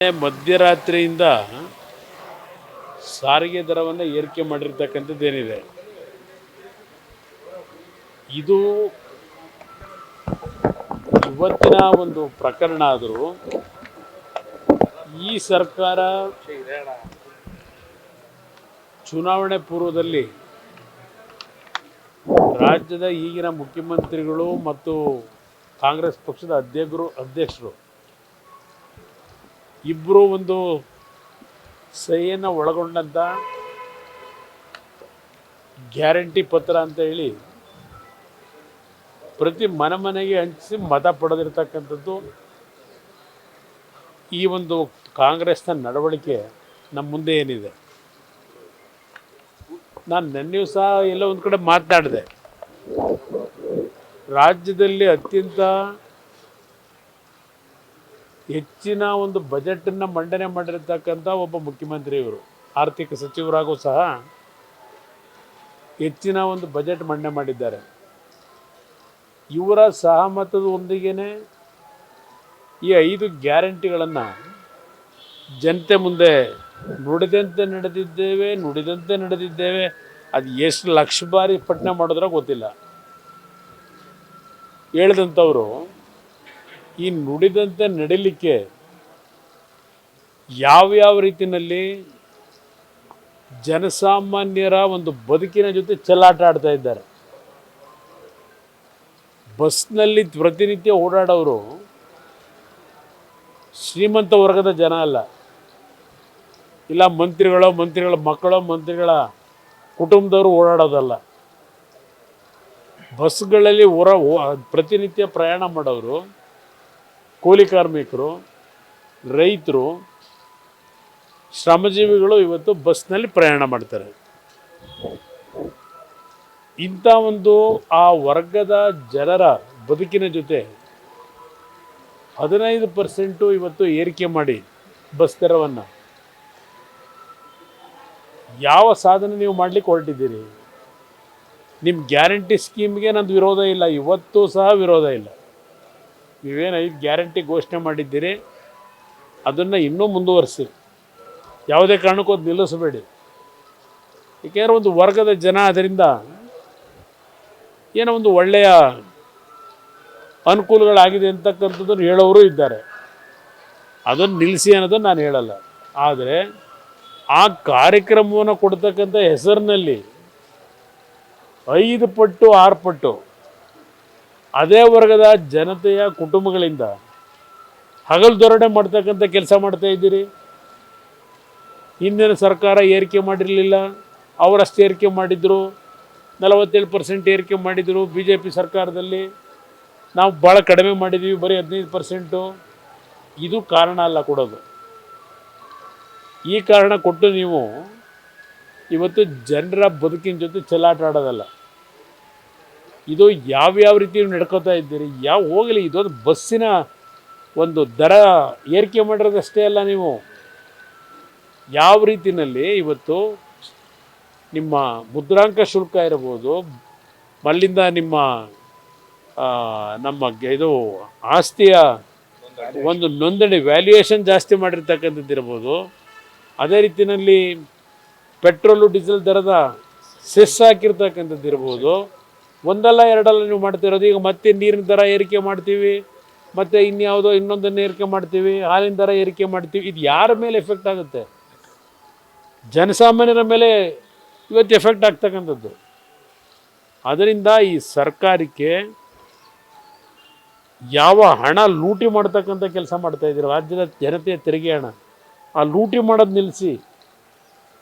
ಮಧ್ಯರಾತ್ರಿಯಿಂದ ಸಾರಿಗೆ ದರವನ್ನು ಏರಿಕೆ ಮಾಡಿರ್ತಕ್ಕಂಥದ್ದೇನಿದೆ, ಇದು ಇವತ್ತಿನ ಒಂದು ಪ್ರಕರಣ ಆದರೂ ಈ ಸರ್ಕಾರ ಚುನಾವಣೆ ಪೂರ್ವದಲ್ಲಿ ರಾಜ್ಯದ ಈಗಿನ ಮುಖ್ಯಮಂತ್ರಿಗಳು ಮತ್ತು ಕಾಂಗ್ರೆಸ್ ಪಕ್ಷದ ಅಧ್ಯಕ್ಷರು ಇಬ್ಬರು ಒಂದು ಸಹಿಯನ್ನು ಒಳಗೊಂಡಂಥ ಗ್ಯಾರಂಟಿ ಪತ್ರ ಅಂತ ಹೇಳಿ ಪ್ರತಿ ಮನೆಗೆ ಹಂಚಿಸಿ ಮತ ಪಡೆದಿರ್ತಕ್ಕಂಥದ್ದು ಈ ಒಂದು ಕಾಂಗ್ರೆಸ್ನ ನಡವಳಿಕೆ ನಮ್ಮ ಮುಂದೆ ಏನಿದೆ. ನಾನು ನೆನ್ನೆಯೂ ಸಹ ಎಲ್ಲ ಒಂದು ಕಡೆ ಮಾತನಾಡಿದೆ. ರಾಜ್ಯದಲ್ಲಿ ಅತ್ಯಂತ ಹೆಚ್ಚಿನ ಒಂದು ಬಜೆಟನ್ನು ಮಂಡನೆ ಮಾಡಿರ್ತಕ್ಕಂಥ ಒಬ್ಬ ಮುಖ್ಯಮಂತ್ರಿ ಇವರು, ಆರ್ಥಿಕ ಸಚಿವರಾಗೂ ಸಹ ಹೆಚ್ಚಿನ ಒಂದು ಬಜೆಟ್ ಮಂಡನೆ ಮಾಡಿದ್ದಾರೆ. ಇವರ ಸಹಮತದೊಂದಿಗೆ ಈ 5 ಗ್ಯಾರಂಟಿಗಳನ್ನು ಜನತೆ ಮುಂದೆ ನುಡಿದಂತೆ ನಡೆದಿದ್ದೇವೆ. ಅದು ಎಷ್ಟು ಲಕ್ಷ ಬಾರಿ ಪಠನೆ ಮಾಡಿದ್ರೋ ಗೊತ್ತಿಲ್ಲ. ಹೇಳಿದಂಥವರು ಈ ನುಡಿದಂತೆ ನಡೀಲಿಕ್ಕೆ ಯಾವ ರೀತಿಯಲ್ಲಿ ಜನಸಾಮಾನ್ಯರ ಒಂದು ಬದುಕಿನ ಜೊತೆ ಚೆಲ್ಲಾಟ ಆಡ್ತಾ ಇದ್ದಾರೆ. ಬಸ್ನಲ್ಲಿ ಪ್ರತಿನಿತ್ಯ ಓಡಾಡೋರು ಶ್ರೀಮಂತ ವರ್ಗದ ಜನ ಅಲ್ಲ, ಇಲ್ಲ ಮಂತ್ರಿಗಳ ಮಕ್ಕಳು, ಮಂತ್ರಿಗಳ ಕುಟುಂಬದವರು ಓಡಾಡೋದಲ್ಲ. ಬಸ್ಗಳಲ್ಲಿ ಪ್ರತಿನಿತ್ಯ ಪ್ರಯಾಣ ಮಾಡೋರು, ಕೂಲಿ ಕಾರ್ಮಿಕರು, ರೈತರು, ಶ್ರಮಜೀವಿಗಳು ಇವತ್ತು ಬಸ್ನಲ್ಲಿ ಪ್ರಯಾಣ ಮಾಡ್ತಾರೆ. ಇಂಥ ಒಂದು ಆ ವರ್ಗದ ಜನರ ಬದುಕಿನ ಜೊತೆ 15% ಇವತ್ತು ಏರಿಕೆ ಮಾಡಿ ಬಸ್ ದರವನ್ನು ಯಾವ ಸಾಧನೆ ನೀವು ಮಾಡಲಿಕ್ಕೆ ಹೊರಟಿದ್ದೀರಿ? ನಿಮ್ಮ ಗ್ಯಾರಂಟಿ ಸ್ಕೀಮ್ಗೆ ನಂದು ವಿರೋಧ ಇಲ್ಲ, ಇವತ್ತು ಸಹ ವಿರೋಧ ಇಲ್ಲ. ನೀವೇನು 5 ಗ್ಯಾರಂಟಿ ಘೋಷಣೆ ಮಾಡಿದ್ದೀರಿ ಅದನ್ನು ಇನ್ನೂ ಮುಂದುವರಿಸಿ, ಯಾವುದೇ ಕಾರಣಕ್ಕೂ ಅದು ನಿಲ್ಲಿಸಬೇಡಿ. ಏಕೆಂದರೆ ಒಂದು ವರ್ಗದ ಜನ ಅದರಿಂದ ಏನೋ ಒಂದು ಒಳ್ಳೆಯ ಅನುಕೂಲಗಳಾಗಿದೆ ಅಂತಕ್ಕಂಥದ್ದನ್ನು ಹೇಳೋರು ಇದ್ದಾರೆ. ಅದನ್ನು ನಿಲ್ಲಿಸಿ ಅನ್ನೋದನ್ನು ನಾನು ಹೇಳಲ್ಲ. ಆದರೆ ಆ ಕಾರ್ಯಕ್ರಮವನ್ನು ಕೊಡ್ತಕ್ಕಂಥ ಹೆಸರಿನಲ್ಲಿ 5 ಪಟ್ಟು 6 ಪಟ್ಟು ಅದೇ ವರ್ಗದ ಜನತೆಯ ಕುಟುಂಬಗಳಿಂದ ಹಗಲು ಮಾಡ್ತಕ್ಕಂಥ ಕೆಲಸ ಮಾಡ್ತಾ ಇದ್ದೀರಿ. ಹಿಂದಿನ ಸರ್ಕಾರ ಏರಿಕೆ ಮಾಡಿರಲಿಲ್ಲ, ಅವರಷ್ಟು ಏರಿಕೆ ಮಾಡಿದರು. 47% ಏರಿಕೆ ಮಾಡಿದರು. BJP ಸರ್ಕಾರದಲ್ಲಿ ನಾವು ಭಾಳ ಕಡಿಮೆ ಮಾಡಿದ್ದೀವಿ, ಬರೀ 15%. ಇದು ಕಾರಣ ಅಲ್ಲ ಕೊಡೋದು. ಈ ಕಾರಣ ಕೊಟ್ಟು ನೀವು ಇವತ್ತು ಜನರ ಬದುಕಿನ ಜೊತೆ ಚೆಲ್ಲಾಟ ಆಡೋದಲ್ಲ. ಇದು ಯಾವ ರೀತಿ ನಡ್ಕೋತಾ ಇದ್ದೀರಿ? ಹೋಗಲಿ, ಇದೊಂದು ಬಸ್ಸಿನ ಒಂದು ದರ ಏರಿಕೆ ಮಾಡಿರೋದಷ್ಟೇ ಅಲ್ಲ. ನೀವು ಯಾವ ರೀತಿಯಲ್ಲಿ ಇವತ್ತು ನಿಮ್ಮ ಮುದ್ರಾಂಕ ಶುಲ್ಕ ಇರ್ಬೋದು, ಅಲ್ಲಿಂದ ನಮ್ಮ ಇದು ಆಸ್ತಿಯ ಒಂದು ನೋಂದಣಿ ವ್ಯಾಲ್ಯೂಯೇಷನ್ ಜಾಸ್ತಿ ಮಾಡಿರ್ತಕ್ಕಂಥದ್ದು ಇರ್ಬೋದು, ಅದೇ ರೀತಿಯಲ್ಲಿ ಪೆಟ್ರೋಲು ಡೀಸೆಲ್ ದರದ ಸೆಸ್ ಹಾಕಿರ್ತಕ್ಕಂಥದ್ದು ಇರ್ಬೋದು. ಒಂದಲ್ಲ ಎರಡಲ್ಲ ನೀವು ಮಾಡ್ತಿರೋದು. ಈಗ ಮತ್ತೆ ನೀರಿನ ದರ ಏರಿಕೆ ಮಾಡ್ತೀವಿ, ಮತ್ತು ಇನ್ನೊಂದನ್ನು ಏರಿಕೆ ಮಾಡ್ತೀವಿ, ಹಾಲಿನ ದರ ಏರಿಕೆ ಮಾಡ್ತೀವಿ. ಇದು ಯಾರ ಮೇಲೆ ಎಫೆಕ್ಟ್ ಆಗುತ್ತೆ? ಜನಸಾಮಾನ್ಯರ ಮೇಲೆ ಇವತ್ತು ಎಫೆಕ್ಟ್ ಆಗ್ತಕ್ಕಂಥದ್ದು. ಅದರಿಂದ ಈ ಸರ್ಕಾರಕ್ಕೆ ಯಾವ ಹಣ ಲೂಟಿ ಮಾಡ್ತಕ್ಕಂಥ ಕೆಲಸ ಮಾಡ್ತಾಯಿದ್ದೀರ, ರಾಜ್ಯದ ಜನತೆಯ ತೆರಿಗೆ ಹಣ, ಆ ಲೂಟಿ ಮಾಡೋದು ನಿಲ್ಲಿಸಿ.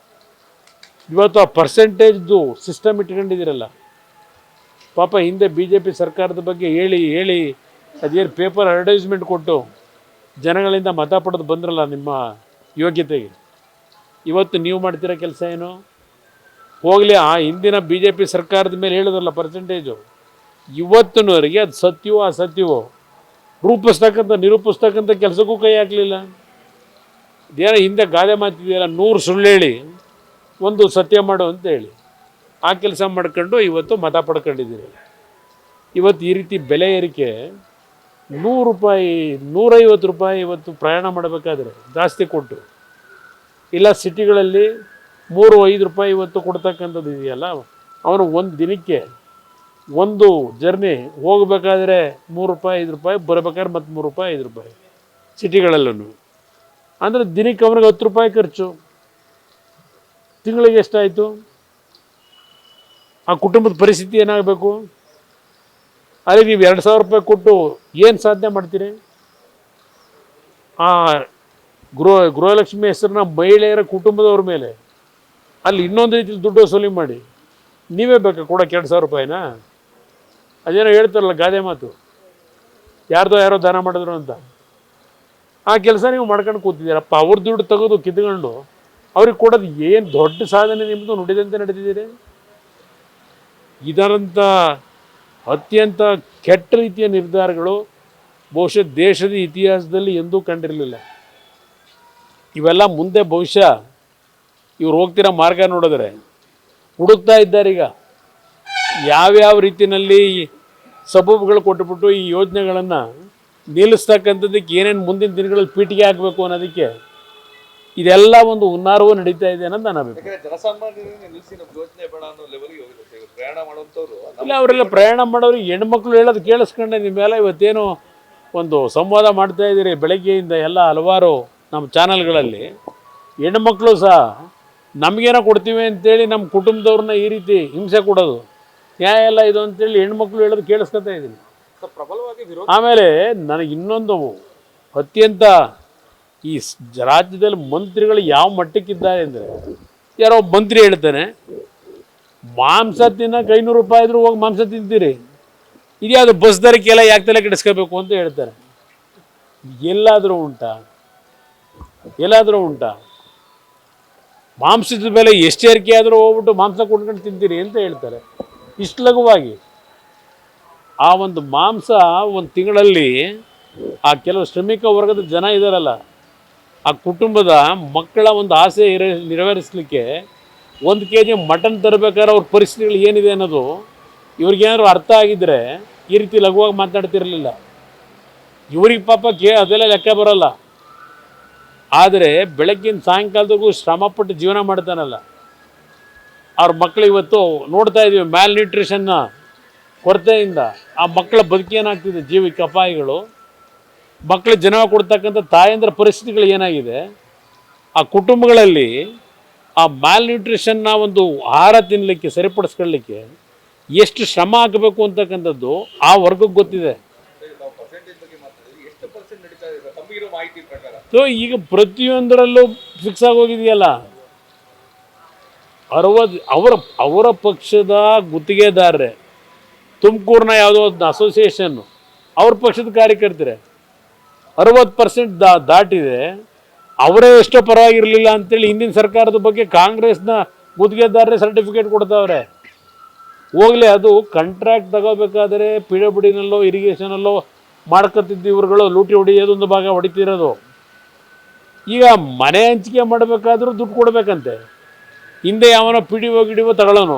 ಇವತ್ತು ಆ ಪರ್ಸೆಂಟೇಜ್ದು ಸಿಸ್ಟಮ್ ಇಟ್ಕೊಂಡಿದ್ದೀರಲ್ಲ. ಪಾಪ ಹಿಂದೆ BJP ಸರ್ಕಾರದ ಬಗ್ಗೆ ಹೇಳಿ ಅದೇನು ಪೇಪರ್ ಅಡ್ವರ್ಟೈಸ್ಮೆಂಟ್ ಕೊಟ್ಟು ಜನಗಳಿಂದ ಮತ ಪಡೆದು ಬಂದ್ರಲ್ಲ ನಿಮ್ಮ ಯೋಗ್ಯತೆಗೆ. ಇವತ್ತು ನೀವು ಮಾಡ್ತಿರೋ ಕೆಲಸ ಏನು? ಹೋಗಲಿ, ಆ ಹಿಂದಿನ BJP ಸರ್ಕಾರದ ಮೇಲೆ ಹೇಳಿದ್ರಲ್ಲ ಪರ್ಸೆಂಟೇಜು, ಇವತ್ತಿನವರೆಗೆ ಅದು ಸತ್ಯವೋ ಅಸತ್ಯವೋ ನಿರೂಪಿಸ್ತಕ್ಕಂಥ ಕೆಲಸಕ್ಕೂ ಕೈ ಹಾಕಲಿಲ್ಲ. ಇದೇನೋ ಹಿಂದೆ ಗಾದೆ ಮಾತಿದೆಯಲ್ಲ, 100 ಸುಳ್ಳು ಹೇಳಿ 1 ಸತ್ಯ ಮಾಡು ಅಂತ ಹೇಳಿ ಆ ಕೆಲಸ ಮಾಡ್ಕೊಂಡು ಇವತ್ತು ಮತ ಪಡ್ಕೊಂಡಿದ್ದೀರಿ. ಇವತ್ತು ಈ ರೀತಿ ಬೆಲೆ ಏರಿಕೆ 100 ರೂಪಾಯಿ 150 ರೂಪಾಯಿ ಇವತ್ತು ಪ್ರಯಾಣ ಮಾಡಬೇಕಾದ್ರೆ ಜಾಸ್ತಿ ಕೊಟ್ಟು, ಇಲ್ಲ ಸಿಟಿಗಳಲ್ಲಿ 3-5 ರೂಪಾಯಿ ಇವತ್ತು ಕೊಡ್ತಕ್ಕಂಥದ್ದು ಇದೆಯಲ್ಲ, ಅವನು ಒಂದು ದಿನಕ್ಕೆ ಒಂದು ಜರ್ನಿ ಹೋಗಬೇಕಾದ್ರೆ 3 ರೂಪಾಯಿ 5 ರೂಪಾಯಿ, ಬರಬೇಕಾದ್ರೆ ಮತ್ತು 3 ರೂಪಾಯಿ 5 ರೂಪಾಯಿ ಸಿಟಿಗಳಲ್ಲೂ. ಅಂದರೆ ದಿನಕ್ಕೆ ಅವ್ರಿಗೆ 10 ರೂಪಾಯಿ ಖರ್ಚು. ತಿಂಗಳಿಗೆ ಎಷ್ಟಾಯಿತು? ಆ ಕುಟುಂಬದ ಪರಿಸ್ಥಿತಿ ಏನಾಗಬೇಕು? ಅಲ್ಲಿ ನೀವು 2,000 ರೂಪಾಯಿ ಕೊಟ್ಟು ಏನು ಸಾಧನೆ ಮಾಡ್ತೀರಿ? ಆ ಗೃಹಲಕ್ಷ್ಮಿ ಹೆಸರನ್ನ ಮಹಿಳೆಯರ ಕುಟುಂಬದವ್ರ ಮೇಲೆ ಅಲ್ಲಿ ಇನ್ನೊಂದು ರೀತಿಯಲ್ಲಿ ದುಡ್ಡು ವಸೂಲಿ ಮಾಡಿ ನೀವೇ ಬೇಕಾ ಕೊಡೋಕೆ 2,000 ರೂಪಾಯಿನ? ಅದೇನೋ ಹೇಳ್ತಾರಲ್ಲ ಗಾದೆ ಮಾತು, ಯಾರೋ ದಾನ ಮಾಡಿದ್ರು ಅಂತ. ಆ ಕೆಲಸ ನೀವು ಮಾಡ್ಕೊಂಡು ಕೂತಿದ್ದೀರಪ್ಪ. ಅವ್ರ ದುಡ್ಡು ತೆಗೆದು ಕಿತ್ಕೊಂಡು ಅವ್ರಿಗೆ ಕೊಡೋದು ಏನು ದೊಡ್ಡ ಸಾಧನೆ ನಿಮ್ಮದು ನುಡಿದಂತೆ ನಡೆದಿದ್ದೀರಿ? ಇದರಂಥ ಅತ್ಯಂತ ಕೆಟ್ಟ ರೀತಿಯ ನಿರ್ಧಾರಗಳು ಬಹುಶಃ ದೇಶದ ಇತಿಹಾಸದಲ್ಲಿ ಎಂದೂ ಕಂಡಿರಲಿಲ್ಲ. ಇವೆಲ್ಲ ಮುಂದೆ ಬಹುಶಃ ಇವ್ರು ಹೋಗ್ತಿರೋ ಮಾರ್ಗ ನೋಡಿದ್ರೆ ಹುಡುಕ್ತಾ ಇದ್ದಾರೆ. ಈಗ ಯಾವ್ಯಾವ ರೀತಿಯಲ್ಲಿ ಸಬೂಬುಗಳು ಕೊಟ್ಟುಬಿಟ್ಟು ಈ ಯೋಜನೆಗಳನ್ನು ನಿಲ್ಲಿಸ್ತಕ್ಕಂಥದ್ದಕ್ಕೆ ಏನೇನು ಮುಂದಿನ ದಿನಗಳಲ್ಲಿ ಪೀಠಿಗೆ ಹಾಕಬೇಕು ಅನ್ನೋದಕ್ಕೆ ಇದೆಲ್ಲ ಒಂದು ಹುನ್ನಾರವೂ ನಡೀತಾ ಇದೆ ಅನ್ನೋದು ನನ್ನ ಅಭಿಪ್ರಾಯ. ಇಲ್ಲ, ಅವರೆಲ್ಲ ಪ್ರಯಾಣ ಮಾಡೋರು ಹೆಣ್ಮಕ್ಳು ಹೇಳೋದು ಕೇಳಿಸ್ಕೊಂಡೆ ನಿಮ್ಮೆಲ್ಲ ಇವತ್ತೇನು ಒಂದು ಸಂವಾದ ಮಾಡ್ತಾ ಇದ್ದೀರಿ ಬೆಳಗ್ಗೆಯಿಂದ ಎಲ್ಲ ಹಲವಾರು ನಮ್ಮ ಚಾನಲ್ಗಳಲ್ಲಿ. ಹೆಣ್ಮಕ್ಳು ಸಹ ನಮಗೇನೋ ಕೊಡ್ತೀವಿ ಅಂತೇಳಿ ನಮ್ಮ ಕುಟುಂಬದವ್ರನ್ನ ಈ ರೀತಿ ಹಿಂಸೆ ಕೊಡೋದು ನ್ಯಾಯ ಎಲ್ಲ ಇದು ಅಂತೇಳಿ ಹೆಣ್ಮಕ್ಳು ಹೇಳೋದು ಕೇಳಿಸ್ಕೊತಾ ಇದ್ದೀನಿ. ಆಮೇಲೆ ನನಗೆ ಇನ್ನೊಂದು ಅತ್ಯಂತ ಈ ರಾಜ್ಯದಲ್ಲಿ ಮಂತ್ರಿಗಳು ಯಾವ ಮಟ್ಟಕ್ಕಿದ್ದಾರೆ ಅಂದರೆ, ಯಾರೋ ಮಂತ್ರಿ ಹೇಳ್ತಾನೆ ಮಾಂಸ ತಿನ್ನಕ್ಕೆ 500 ರೂಪಾಯಿ ಇದ್ರೂ ಹೋಗಿ ಮಾಂಸ ತಿಂತೀರಿ, ಇದ್ಯಾವುದು ಬಸ್ ದರಕ್ಕೆಲ್ಲ ಯಾಕೆ ತಲೆ ಕೆಡಿಸ್ಕೋಬೇಕು ಅಂತ ಹೇಳ್ತಾರೆ. ಎಲ್ಲಾದರೂ ಉಂಟಾ? ಮಾಂಸದ ಬೆಲೆ ಎಷ್ಟು ಏರಿಕೆ ಆದರೂ ಹೋಗ್ಬಿಟ್ಟು ಮಾಂಸ ಕೊಟ್ಕೊಂಡು ತಿಂತೀರಿ ಅಂತ ಹೇಳ್ತಾರೆ ಇಷ್ಟು ಲಘುವಾಗಿ. ಆ ಒಂದು ಮಾಂಸ ಒಂದು ತಿಂಗಳಲ್ಲಿ ಆ ಕೆಲವು ಶ್ರಮಿಕ ವರ್ಗದ ಜನ ಇದ್ದಾರಲ್ಲ, ಆ ಕುಟುಂಬದ ಮಕ್ಕಳ ಒಂದು ಆಸೆ ನೆರವೇರಿಸಲಿಕ್ಕೆ 1 kg ಮಟನ್ ತರಬೇಕಾದ್ರೆ ಅವ್ರ ಪರಿಸ್ಥಿತಿಗಳು ಏನಿದೆ ಅನ್ನೋದು ಇವ್ರಿಗೇನಾದ್ರು ಅರ್ಥ ಆಗಿದ್ದರೆ ಈ ರೀತಿ ಲಘುವಾಗಿ ಮಾತಾಡ್ತಿರಲಿಲ್ಲ. ಇವ್ರಿಗೆ ಪಾಪ ಅದೆಲ್ಲ ಲೆಕ್ಕ ಬರೋಲ್ಲ. ಆದರೆ ಬೆಳಗ್ಗಿನ ಸಾಯಂಕಾಲದವರೆಗೂ ಶ್ರಮಪಟ್ಟು ಜೀವನ ಮಾಡ್ತಾನಲ್ಲ ಅವ್ರ ಮಕ್ಕಳು ಇವತ್ತು ನೋಡ್ತಾ ಇದ್ದೀವಿ ಮ್ಯಾಲ್ ನ್ಯೂಟ್ರಿಷನ್ನ ಕೊರತೆಯಿಂದ ಆ ಮಕ್ಕಳ ಬದುಕೇನಾಗ್ತಿದೆ, ಜೀವಕ್ಕೆ ಅಪಾಯಗಳು. ಮಕ್ಕಳು ಜನ್ಮ ಕೊಡ್ತಕ್ಕಂಥ ತಾಯಂದ್ರ ಪರಿಸ್ಥಿತಿಗಳು ಏನಾಗಿದೆ, ಆ ಕುಟುಂಬಗಳಲ್ಲಿ ಆ ಮ್ಯಾಲ್ ನ್ಯೂಟ್ರಿಷನ್ನ ಒಂದು ಆಹಾರ ತಿನ್ನಲಿಕ್ಕೆ ಸರಿಪಡಿಸ್ಕೊಳ್ಳಿಕ್ಕೆ ಎಷ್ಟು ಶ್ರಮ ಹಾಕಬೇಕು ಅಂತಕ್ಕಂಥದ್ದು ಆ ವರ್ಗಕ್ಕೆ ಗೊತ್ತಿದೆ. ಸೊ ಈಗ ಪ್ರತಿಯೊಂದರಲ್ಲೂ ಫಿಕ್ಸ್ ಆಗೋಗಿದೆಯಲ್ಲ. 60 ಅವರ ಪಕ್ಷದ ಗುತ್ತಿಗೆದಾರರೇ, ತುಮಕೂರಿನ ಯಾವುದೋ ಒಂದು ಅಸೋಸಿಯೇಷನ್ನು ಅವ್ರ ಪಕ್ಷದ ಕಾರ್ಯಕರ್ತರೆ 60% ದಾಟಿದೆ. ಅವರೇ ಎಷ್ಟೋ ಪರವಾಗಿರಲಿಲ್ಲ ಅಂತೇಳಿ ಹಿಂದಿನ ಸರ್ಕಾರದ ಬಗ್ಗೆ ಕಾಂಗ್ರೆಸ್ನ ಗುತ್ತಿಗೆದಾರರೇ ಸರ್ಟಿಫಿಕೇಟ್ ಕೊಡ್ತಾವ್ರೆ. ಹೋಗಲಿ, ಅದು ಕಾಂಟ್ರಾಕ್ಟ್ ತಗೋಬೇಕಾದ್ರೆ PWDನಲ್ಲೋ ಇರಿಗೇಷನಲ್ಲೋ ಮಾಡ್ಕೊತಿದ್ದು ಇವ್ರುಗಳು ಲೂಟಿ ಹೊಡಿಯೋದೊಂದು ಭಾಗ ಹೊಡಿತಿರೋದು. ಈಗ ಮನೆ ಹಂಚಿಕೆ ಮಾಡಬೇಕಾದ್ರೂ ದುಡ್ಡು ಕೊಡಬೇಕಂತೆ. ಹಿಂದೆ ಯಾವನೋ PDO ತಗೊಳ್ಳೋನು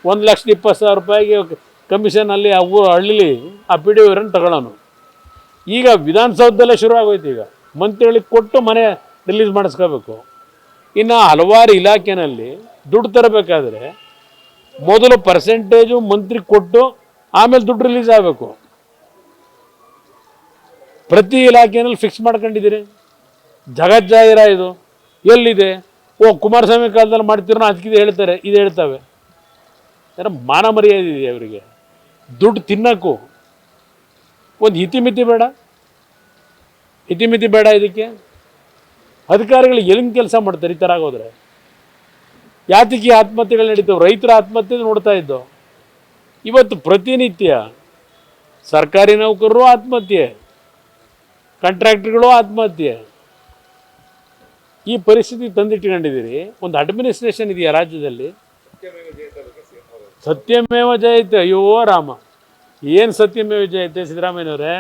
1,20,000 ರೂಪಾಯಿಗೆ ಕಮಿಷನ್ ಅಲ್ಲಿ ಆ ಹಳ್ಳಿಲಿ ಆ PDO ತಗೊಳ್ಳೋನು. ಈಗ ವಿಧಾನಸೌಧದಲ್ಲೇ ಶುರು ಆಗೋಯ್ತು. ಈಗ ಮಂತ್ರಿಗಳಿಗೆ ಕೊಟ್ಟು ಮನೆ ರಿಲೀಸ್ ಮಾಡಿಸ್ಕೋಬೇಕು. ಇನ್ನು ಹಲವಾರು ಇಲಾಖೆಯಲ್ಲಿ ದುಡ್ಡು ತರಬೇಕಾದ್ರೆ ಮೊದಲು ಪರ್ಸೆಂಟೇಜು ಮಂತ್ರಿ ಕೊಟ್ಟು ಆಮೇಲೆ ದುಡ್ಡು ರಿಲೀಸ್ ಆಗಬೇಕು. ಪ್ರತಿ ಇಲಾಖೆಯಲ್ಲಿ ಫಿಕ್ಸ್ ಮಾಡ್ಕೊಂಡಿದ್ದೀರಿ. ಜಗಜ್ಜಾಹಿರ ಇದು ಎಲ್ಲಿದೆ? ಕುಮಾರಸ್ವಾಮಿ ಕಾಲದಲ್ಲಿ ಮಾಡ್ತಿರೋ ಅದಕ್ಕಿದೆ ಹೇಳ್ತಾರೆ, ಇದು ಹೇಳ್ತವೆ. ಯಾರ ಮಾನ ಮರ್ಯಾದೆ ಇದೆ ಅವರಿಗೆ? ದುಡ್ಡು ತಿನ್ನೋಕ್ಕೂ ಒಂದು ಇತಿಮಿತಿ ಬೇಡ ಇದಕ್ಕೆ. ಅಧಿಕಾರಿಗಳು ಎಲ್ಲಿಂದ ಕೆಲಸ ಮಾಡ್ತಾರೆ ಈ ಥರ ಆಗೋದ್ರೆ? ಯಾತಕ್ಕೆ ಆತ್ಮಹತ್ಯೆಗಳು ನಡೀತವೆ? ರೈತರ ಆತ್ಮಹತ್ಯೆ ನೋಡ್ತಾ ಇದ್ದೋ. ಇವತ್ತು ಪ್ರತಿನಿತ್ಯ ಸರ್ಕಾರಿ ನೌಕರರು ಆತ್ಮಹತ್ಯೆ, ಕಾಂಟ್ರಾಕ್ಟರ್ಗಳು ಆತ್ಮಹತ್ಯೆ. ಈ ಪರಿಸ್ಥಿತಿ ತಂದಿಟ್ಕೊಂಡಿದ್ದೀರಿ. ಒಂದು ಅಡ್ಮಿನಿಸ್ಟ್ರೇಷನ್ ಇದೆಯಾ ರಾಜ್ಯದಲ್ಲಿ? ಸತ್ಯಮೇವ ಜಯತೆ. ಅಯ್ಯೋ ರಾಮ, ಏನು ಸತ್ಯಮೇವ ಜಯತೆ ಸಿದ್ದರಾಮಯ್ಯನವರೇ?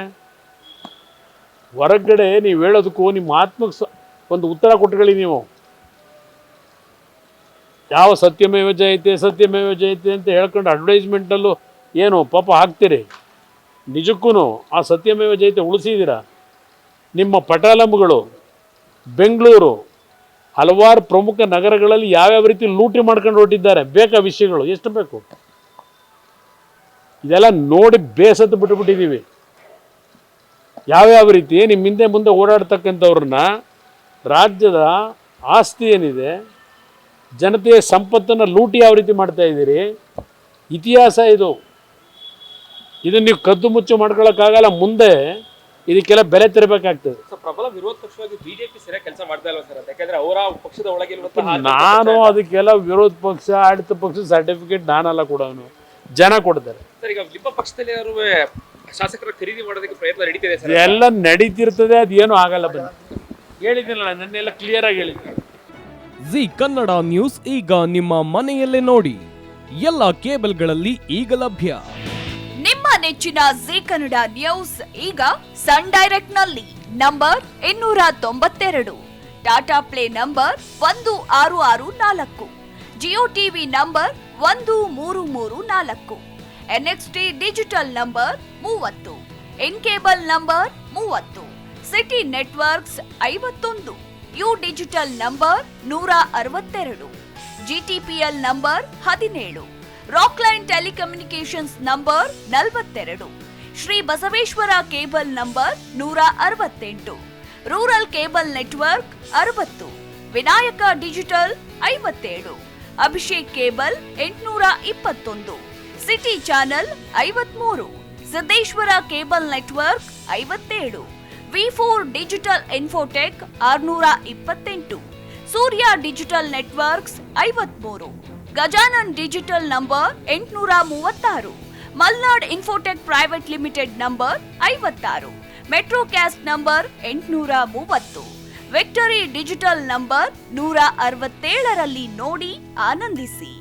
ಹೊರಗಡೆ ನೀವು ಹೇಳೋದಕ್ಕೂ ನಿಮ್ಮ ಆತ್ಮಕ್ಕೆ ಒಂದು ಉತ್ತರ ಕೊಟ್ಟುಕೊಳ್ಳಿ. ನೀವು ಯಾವ ಸತ್ಯಮೇವ ಜಯತೆ ಅಂತ ಹೇಳ್ಕೊಂಡು ಅಡ್ವರ್ಟೈಸ್ಮೆಂಟಲ್ಲೂ ಏನು ಪಾಪ ಹಾಕ್ತೀರಿ. ನಿಜಕ್ಕೂ ಆ ಸತ್ಯಮೇವ ಜಯತೆ ಉಳಿಸಿದ್ದೀರಾ. ನಿಮ್ಮ ಪಟಾಲಂಗಳು ಬೆಂಗಳೂರು ಹಲವಾರು ಪ್ರಮುಖ ನಗರಗಳಲ್ಲಿ ಯಾವ್ಯಾವ ರೀತಿ ಲೂಟಿ ಮಾಡ್ಕೊಂಡು ಹೊರಟಿದ್ದಾರೆ. ಬೇಕಾ ವಿಷಯಗಳು? ಎಷ್ಟು ಬೇಕು? ಇದೆಲ್ಲ ನೋಡಿ ಬೇಸತ್ತು ಬಿಟ್ಟುಬಿಟ್ಟಿದ್ದೀವಿ. ಯಾವ್ಯಾವ ರೀತಿ ನಿಮ್ಮ ಹಿಂದೆ ಮುಂದೆ ಓಡಾಡ್ತಕ್ಕಂಥವ್ರನ್ನ ರಾಜ್ಯದ ಆಸ್ತಿ ಏನಿದೆ, ಜನತೆಯ ಸಂಪತ್ತನ್ನು ಲೂಟಿ ಯಾವ ರೀತಿ ಮಾಡ್ತಾ ಇದ್ದೀರಿ. ಇತಿಹಾಸ ಇದು. ಇದನ್ನು ನೀವು ಕದ್ದು ಮುಚ್ಚು ಮಾಡ್ಕೊಳ್ಳೋಕ್ಕಾಗಲ್ಲ. ಮುಂದೆ ಇದಕ್ಕೆಲ್ಲ ಬೆಲೆ ತೆರಬೇಕಾಗ್ತದೆ. ಪ್ರಬಲ ವಿರೋಧ ಪಕ್ಷವಾಗಿ ಬಿಜೆಪಿ ಸರಿಯಾಗಿ ಕೆಲಸ ಮಾಡ್ತಾ ಇಲ್ಲ ಸರ್. ಯಾಕಂದ್ರೆ ಅವರ ಪಕ್ಷದ ಒಳಗೆ ನಾನು ಅದಕ್ಕೆಲ್ಲ ವಿರೋಧ ಪಕ್ಷ ಆಡಳಿತ ಪಕ್ಷ ಸರ್ಟಿಫಿಕೇಟ್ ನಾನಲ್ಲ ಕೊಡೋನು, ಜನ ಕೊಡ್ತಾರೆ. ಸರ್ ಈಗ ನಿಮ್ಮ ಪಕ್ಷದಲ್ಲಿ ಯಾರು ಶಾಸಕರ ಖರೀದಿ ಮಾಡೋದಕ್ಕೆ ಪ್ರಯತ್ನ ನಡೀತಿದೆ ಸರ್? ಎಲ್ಲ ನಡೀತಿರ್ತದೆ, ಅದೇನು ಆಗಲ್ಲ. ಬನ್ನಿ, ಹೇಳಿದ್ದೀನಲ್ಲ, ನನ್ನೆಲ್ಲ ಕ್ಲಿಯರ್ ಆಗಿ ಹೇಳಿದ್ದೀನಿ. ಜಿ ಕನ್ನಡ ನ್ಯೂಸ್ ಈಗ ನಿಮ್ಮ ಮನೆಯಲ್ಲೇ ನೋಡಿ. ಎಲ್ಲ ಕೇಬಲ್ಗಳಲ್ಲಿ ಈಗ ಲಭ್ಯ. ನಿಮ್ಮ ನೆಚ್ಚಿನ ಜಿ ಕನ್ನಡ ನ್ಯೂಸ್ ಈಗ ಸನ್ ಡೈರೆಕ್ಟ್ ನಲ್ಲಿ number 292, Tata play number 1664, Jio TV number 1334, NXT digital number 30, in cable number 30, city networks 51, U digital number 162, GTPL number 17, Rockline telecommunications number 42, Shri Basaveshwara cable number 168, rural cable network 60, Vinayaka digital 57, Abhishek cable 821, city channel 53, Siddeshwara cable network 57, V4 digital Infotech 628, Surya digital networks 53, Gajanan digital number 836, Malnad Infotech Private Limited number 56, Metrocast number 830, Victory Digital number 167ರಲ್ಲಿ ನೋಡಿ ಆನಂದಿಸಿ.